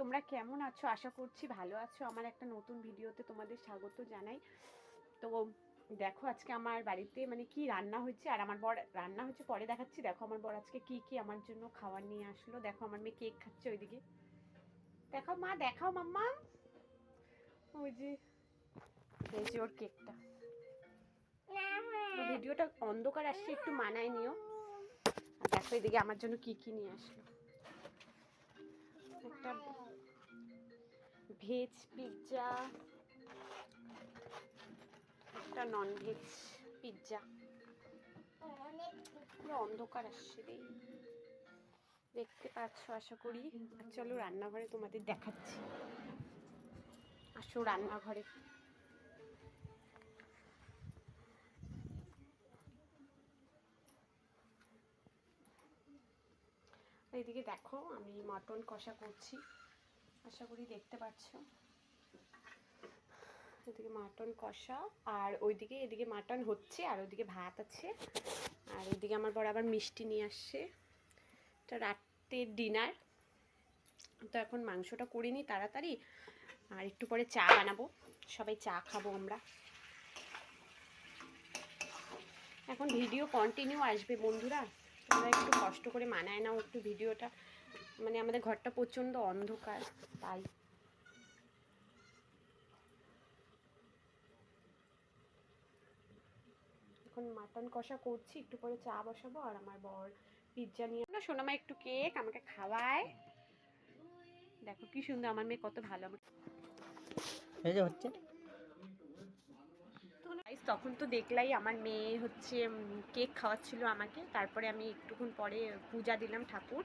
তোমরা কেমন আছো? আশা করছি ভালো আছো। আমার একটা নতুন ভিডিওতে তোমাদের স্বাগত জানাই। তো দেখো আজকে আমার বাড়িতে মানে কি রান্না হচ্ছে, আর আমার বর রান্না হচ্ছে পরে দেখাচ্ছি। দেখো আমার বর আজকে কি কি আমার জন্য খাবার নিয়ে আসলো। দেখো আমার মেয়ে কেক খাচ্ছে ওইদিকে। দেখাও মা, দেখাও মাম্মা। ওই যে এই যে ওর কেকটা। ভিডিওটা অন্ধকার আসছে, একটু মানায় নিও। আর দেখো এদিকে আমার জন্য কি কি নিয়ে আসলো। একটা ভেজ পিৎজা, একটা নন ভেজ পিৎজা। পুরো অন্ধকার আসছে রে, দেখতে পাচ্ছ আশা করি। আর চলো রান্নাঘরে তোমাদের দেখাচ্ছি। আসো রান্নাঘরে। এইদিকে দেখো আমি মটন কষা করছি, আশা করি দেখতে পাচ্ছ। এদিকে মাটন কষা, আর ওইদিকে এদিকে মাটন হচ্ছে, আর ওইদিকে ভাত আছে। আর এদিকে আমার বড় আবার মিষ্টি নিয়ে আসছে। এটা রাতের ডিনার। তো এখন মাংসটা করিনি তাড়াতাড়ি, আর একটু পরে চা বানাবো, সবাই চা খাবো আমরা। এখন ভিডিও কন্টিনিউ আসবে বন্ধুরা, তোমরা একটু কষ্ট করে মানায় নাও একটু ভিডিওটা। মানে আমাদের ঘরটা প্রচণ্ড অন্ধকার, তাই। এখন মাটন কষা করছি, একটু পরে চা বসাবো। আর আমার বর পিৎজা নিয়ে না, সোনামা একটু কেক আমাকে খাওয়ায়। দেখো কি সুন্দর, আমার মেয়ে কত ভালো আমাকে এই যে হচ্ছে। তখন তো দেখলাই আমার মেয়ে হচ্ছে কেক খাওয়াচ্ছিল আমাকে। তারপরে আমি একটুক্ষণ পরে পূজা দিলাম, ঠাকুর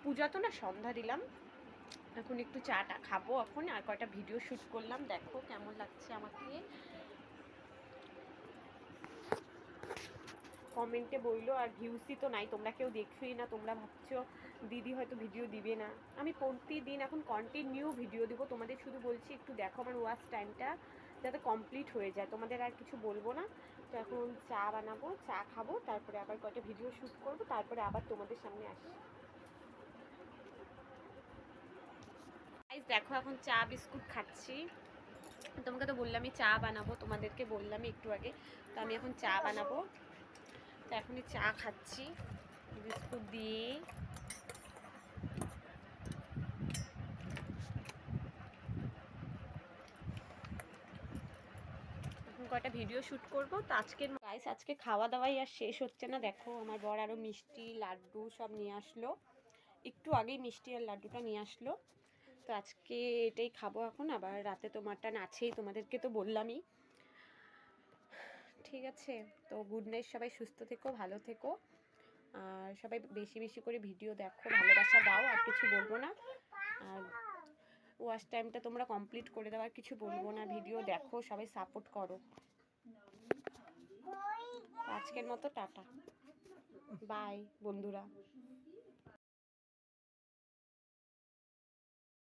পূজা তো না, সন্ধ্যা দিলাম। এখন একটু চাটা খাবো এখন, আর কয়টা ভিডিও শ্যুট করলাম। দেখো কেমন লাগছে আমাকে, কমেন্টে বললো। আর ভিউসই তো নাই, তোমরা কেউ দেখছোই না। তোমরা ভাবছো দিদি হয়তো ভিডিও দিবে না। আমি প্রতিদিন এখন কন্টিনিউ ভিডিও দিব। তোমাদের শুধু বলছি একটু দেখো আমার ওয়াচ টাইমটা যাতে কমপ্লিট হয়ে যায়। তোমাদের আর কিছু বলবো না। তো এখন চা বানাবো, চা খাবো, তারপরে আবার কয়টা ভিডিও শ্যুট করবো, তারপরে আবার তোমাদের সামনে আসি। দেখো এখন চা বিস্কুট খাচ্ছি। তোমাকে তো বললামই চা বানাবো, তোমাদেরকে বললামই একটু আগে। তো আমি এখন চা বানাবো, তো এখনই চা খাচ্ছি বিস্কুট দিয়ে। এখন কয়টা ভিডিও শ্যুট করবো। তো আজকের গাইস আজকে খাওয়া দাওয়াই আর শেষ হচ্ছে না। দেখো আমার বর আরও মিষ্টি লাড্ডু সব নিয়ে আসলো, একটু আগেই মিষ্টি আর লাড্ডুটা নিয়ে আসলো। তো আজকে এটাই খাবো এখন। আবার রাতে তো মাটন আছেই, তোমাদেরকে তো বললামই। ঠিক আছে, তো গুড নাইট, সবাই সুস্থ থেকো, ভালো থেকো। আর সবাই বেশি বেশি করে ভিডিও দেখো, ভালোবাসা দাও, আর কিছু বলবো না। আর ওয়াচ টাইমটা তোমরা কমপ্লিট করে দাও, আর কিছু বলবো না। ভিডিও দেখো, সবাই সাপোর্ট করো। আজকের মতো টাটা, বাই বন্ধুরা।